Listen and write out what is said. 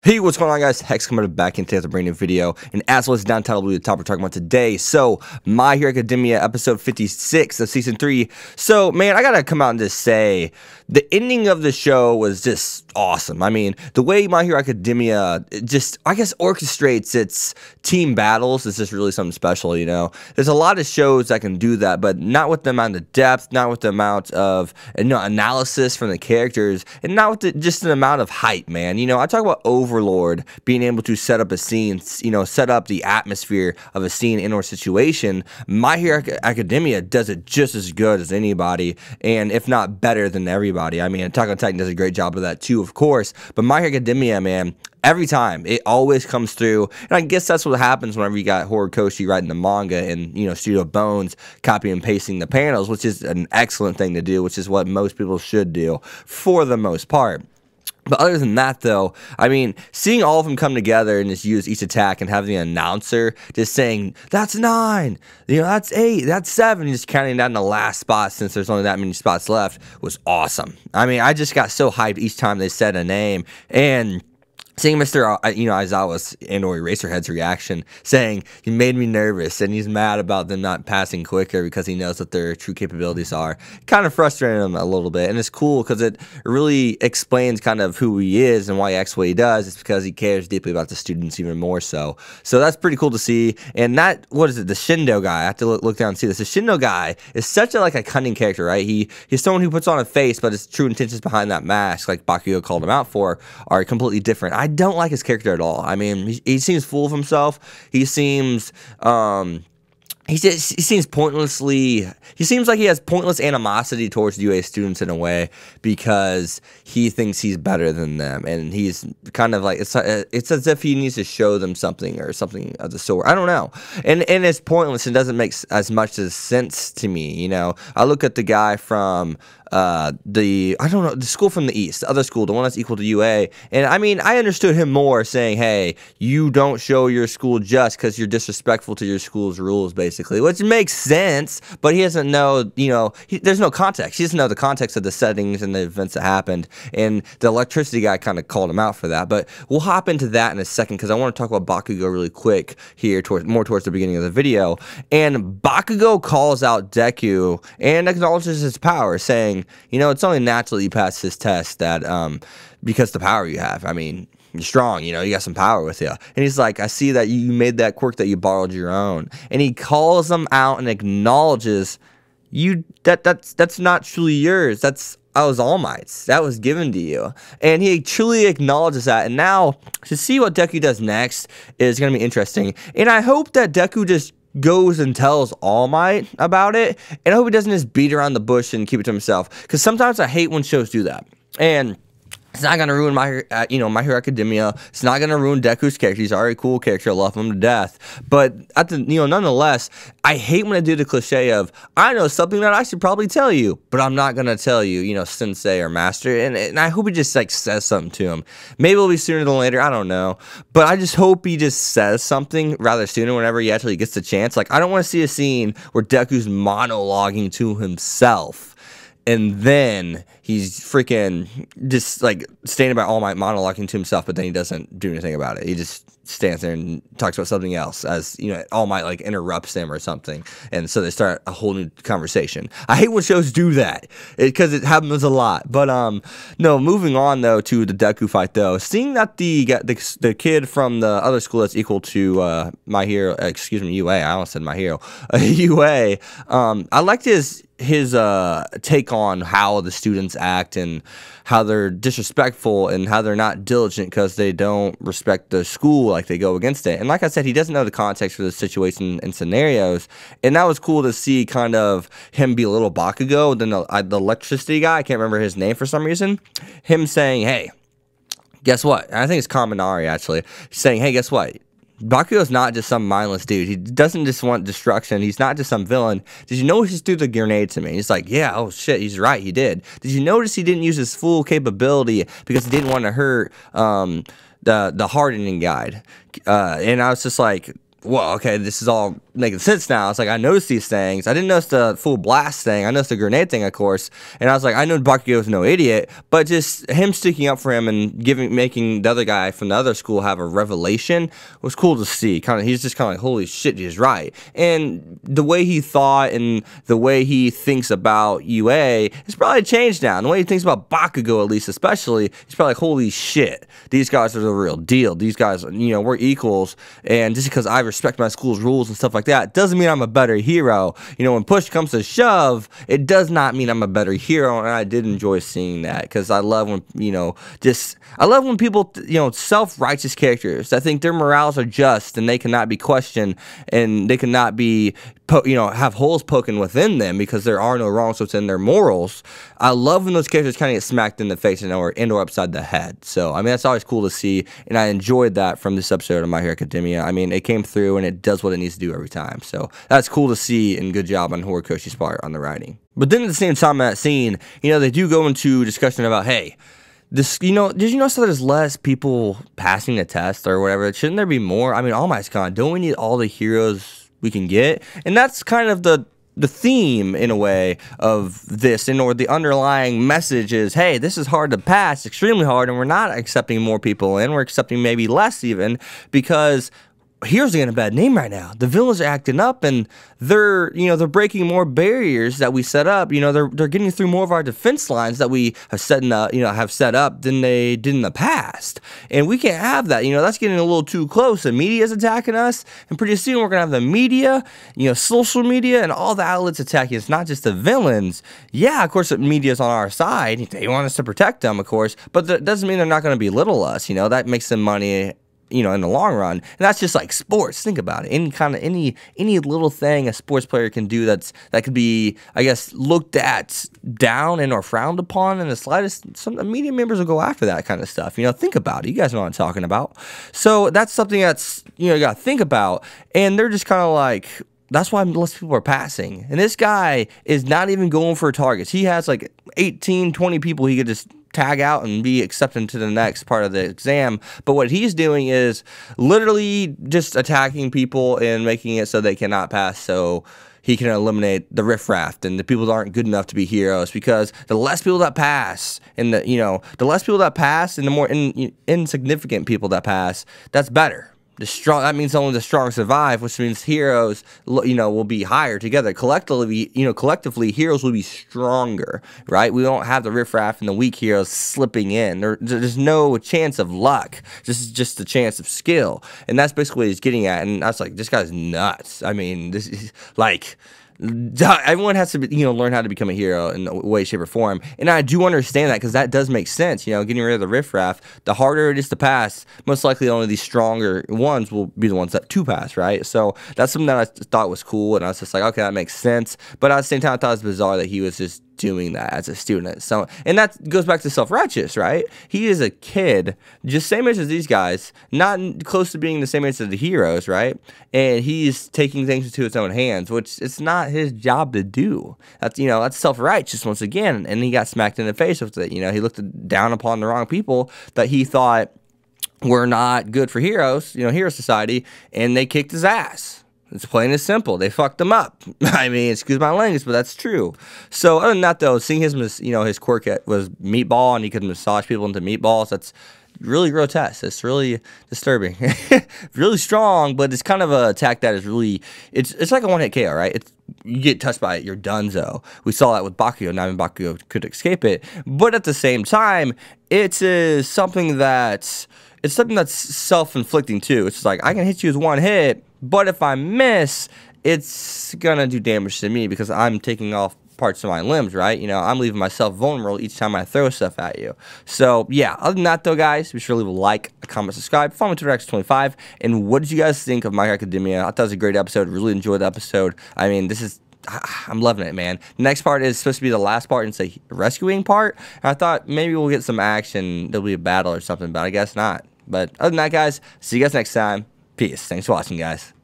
Hey, what's going on, guys? Hex coming back into a brand new video, and as well as down title, the top we're talking about today. So, My Hero Academia episode 56 of season 3. So, man, I gotta come out and just say the ending of the show was just awesome. I mean, the way My Hero Academia just, I guess, orchestrates its team battles is just really something special. You know, there's a lot of shows that can do that, but not with the amount of depth, not with the amount of analysis from the characters, and not with just an amount of hype, man. You know, I talk about Overlord being able to set up a scene, set up the atmosphere of a scene in or situation. My Hero Academia does it just as good as anybody, and if not better than everybody. I mean, Attack on Titan does a great job of that too, of course, but My Hero Academia, man, every time it always comes through. And I guess that's what happens whenever you got Horikoshi writing the manga and, Studio Bones copy and pasting the panels, which is an excellent thing to do, which is what most people should do for the most part. But other than that, though, I mean, seeing all of them come together and just use each attack and have the announcer just saying, that's 9, that's 8, that's 7, just counting down the last spot since there's only that many spots left was awesome. I mean, I just got so hyped each time they said a name, and seeing Mr. Aizawa's and/or Eraserhead's reaction, saying he made me nervous, and he's mad about them not passing quicker because he knows what their true capabilities are, kind of frustrating him a little bit. And it's cool because it really explains kind of who he is and why he acts what he does. It's because he cares deeply about the students even more so. So that's pretty cool to see. And that, what is it, the Shindo guy? I have to look down and see this. The Shindo guy is such a cunning character, right? He's someone who puts on a face, but his true intentions behind that mask, like Bakugo called him out for, are completely different. I don't like his character at all. I mean, he seems full of himself. He seems he seems pointlessly. He seems like he has pointless animosity towards UA students in a way because he thinks he's better than them, and he's kind of like it's as if he needs to show them something or something of the sort. I don't know, and it's pointless and doesn't make as much sense to me. You know, I look at the guy from the school from the east, the other school, the one that's equal to UA, and I mean, I understood him more saying, hey, you don't show your school just because you're disrespectful to your school's rules, basically, which makes sense, but he doesn't know, there's no context. He doesn't know the context of the settings and the events that happened, and the electricity guy kind of called him out for that, but we'll hop into that in a second because I want to talk about Bakugo really quick here, more towards the beginning of the video. And Bakugo calls out Deku and acknowledges his power, saying, it's only natural you pass this test that, because the power you have. I mean, you're strong, you got some power with you. And he's like, I see that you made that quirk that you borrowed your own. And he calls them out and acknowledges that's not truly yours. I was Almights. That was given to you. And he truly acknowledges that. And now, to see what Deku does next is going to be interesting. And I hope that Deku just goes and tells All Might about it, and I hope he doesn't just beat around the bush and keep it to himself, because sometimes I hate when shows do that, and it's not going to ruin My Hero Academia. It's not going to ruin Deku's character. He's already a cool character. I love him to death. But nonetheless, I hate when they do the cliche of, I know something that I should probably tell you, but I'm not going to tell you, sensei or master. And I hope he just says something to him. Maybe it'll be sooner than later. I don't know. But I just hope he just says something rather sooner whenever he actually gets the chance. I don't want to see a scene where Deku's monologuing to himself, and then he's freaking just standing by All Might monologuing to himself, but then he doesn't do anything about it. He just stands there and talks about something else as, All Might interrupts him or something. And so they start a whole new conversation. I hate when shows do that because it happens a lot. But no, moving on though to the Deku fight though, seeing that the kid from the other school that's equal to My Hero, UA, I almost said My Hero, UA, I liked his take on how the students act and how they're disrespectful and how they're not diligent because they don't respect the school, they go against it. And like I said, he doesn't know the context for the situation and scenarios, and that was cool to see kind of him be a little Bakugo. Then the electricity guy, I can't remember his name for some reason, him saying, hey, guess what? And I think it's Kaminari actually, saying, hey, guess what? Bakugo's not just some mindless dude. He doesn't just want destruction. He's not just some villain. Did you notice he threw the grenade to me? He's like, yeah, oh shit, he's right, he did. Did you notice he didn't use his full capability because he didn't want to hurt the hardening guide? And I was just like, well, okay, this is all making sense now. It's like, I noticed these things. I didn't notice the full blast thing. I noticed the grenade thing, of course. And I was like, I know Bakugo is no idiot, but just him sticking up for him and making the other guy from the other school have a revelation was cool to see. He's just kind of like, holy shit, he's right. And the way he thought and the way he thinks about UA has probably changed now. And the way he thinks about Bakugo, at least, especially, he's probably like, holy shit, these guys are the real deal. These guys, we're equals. And just because I respect my school's rules and stuff like that doesn't mean I'm a better hero. When push comes to shove, it does not mean I'm a better hero. And I did enjoy seeing that, because I love when, I love when people, self-righteous characters that think their morals are just and they cannot be questioned and they cannot be, have holes poking within them because there are no wrongs within their morals. I love when those characters kind of get smacked in the face and or upside the head. So, I mean, that's always cool to see, and I enjoyed that from this episode of My Hero Academia. I mean, it came through, and it does what it needs to do every time. So, that's cool to see, and good job on Horikoshi's part on the writing. But then at the same time in that scene, they do go into discussion about, hey, this, did you notice that there's less people passing the test or whatever? Shouldn't there be more? I mean, Almights gone. Don't we need all the heroes we can get? And that's kind of the theme, in a way, of this, or the underlying message is, hey, this is hard to pass, extremely hard, and we're not accepting more people in, we're accepting maybe less even, because heroes are getting a bad name right now. The villains are acting up, and they're breaking more barriers that we set up. They're getting through more of our defense lines that we have set up than they did in the past. And we can't have that. That's getting a little too close. The media is attacking us, and pretty soon we're gonna have the media, social media, and all the outlets attacking us, not just the villains. Yeah, of course, the media's on our side. They want us to protect them, of course, but that doesn't mean they're not gonna belittle us. That makes them money, in the long run. And that's just like sports. Think about it. Any little thing a sports player can do that could be, I guess, looked at down and or frowned upon in the slightest, some media members will go after that kind of stuff. Think about it. You guys know what I'm talking about. So that's something that's, you got to think about. And they're just kind of like, that's why less people are passing. And this guy is not even going for targets. He has like 18, 20 people he could just tag out and be accepted to the next part of the exam. But what he's doing is literally just attacking people and making it so they cannot pass, so he can eliminate the riffraff and the people that aren't good enough to be heroes. Because the less people that pass, and the less people that pass, and the more insignificant people that pass, that's better. That means only the strong survive, which means heroes, will be higher together. Collectively, heroes will be stronger, right? We won't have the riffraff and the weak heroes slipping in. There's no chance of luck. This is just a chance of skill. And that's basically what he's getting at. And I was like, this guy's nuts. I mean, this is like, everyone has to learn how to become a hero in a way, shape, or form. And I do understand that, because that does make sense. Getting rid of the riffraff, the harder it is to pass, most likely only the stronger ones will be the ones that to pass, right? So that's something that I thought was cool, and I was just like, okay, that makes sense. But at the same time, I thought it was bizarre that he was just doing that as a student. So, and that goes back to self-righteous, right? He is a kid, just same age as these guys, not close to being the same age as the heroes, right? And he's taking things into his own hands, which it's not his job to do. That's, that's self-righteous once again. And he got smacked in the face with it. He looked down upon the wrong people that he thought were not good for heroes, hero society, and they kicked his ass. It's plain and simple. They fucked him up. I mean, excuse my language, but that's true. So other than that, though, seeing his quirk was meatball, and he could massage people into meatballs. That's really grotesque. It's really disturbing. Really strong, but it's kind of an attack that is really, it's like a one-hit KO, right? You get touched by it, you're donezo. We saw that with Bakugo. Not even Bakugo could escape it. But at the same time, it's something that's self-inflicting too. It's like, I can hit you with one hit, but if I miss, it's gonna do damage to me because I'm taking off parts of my limbs, right? I'm leaving myself vulnerable each time I throw stuff at you. So, yeah, other than that, though, guys, be sure to leave a like, a comment, subscribe, follow me on Twitter, X25, and what did you guys think of My Hero Academia? I thought it was a great episode, really enjoyed the episode. I mean, I'm loving it, man. The next part is supposed to be the last part, and it's a rescuing part, and I thought maybe we'll get some action, there'll be a battle or something, but I guess not. But other than that, guys, see you guys next time. Peace. Thanks for watching, guys.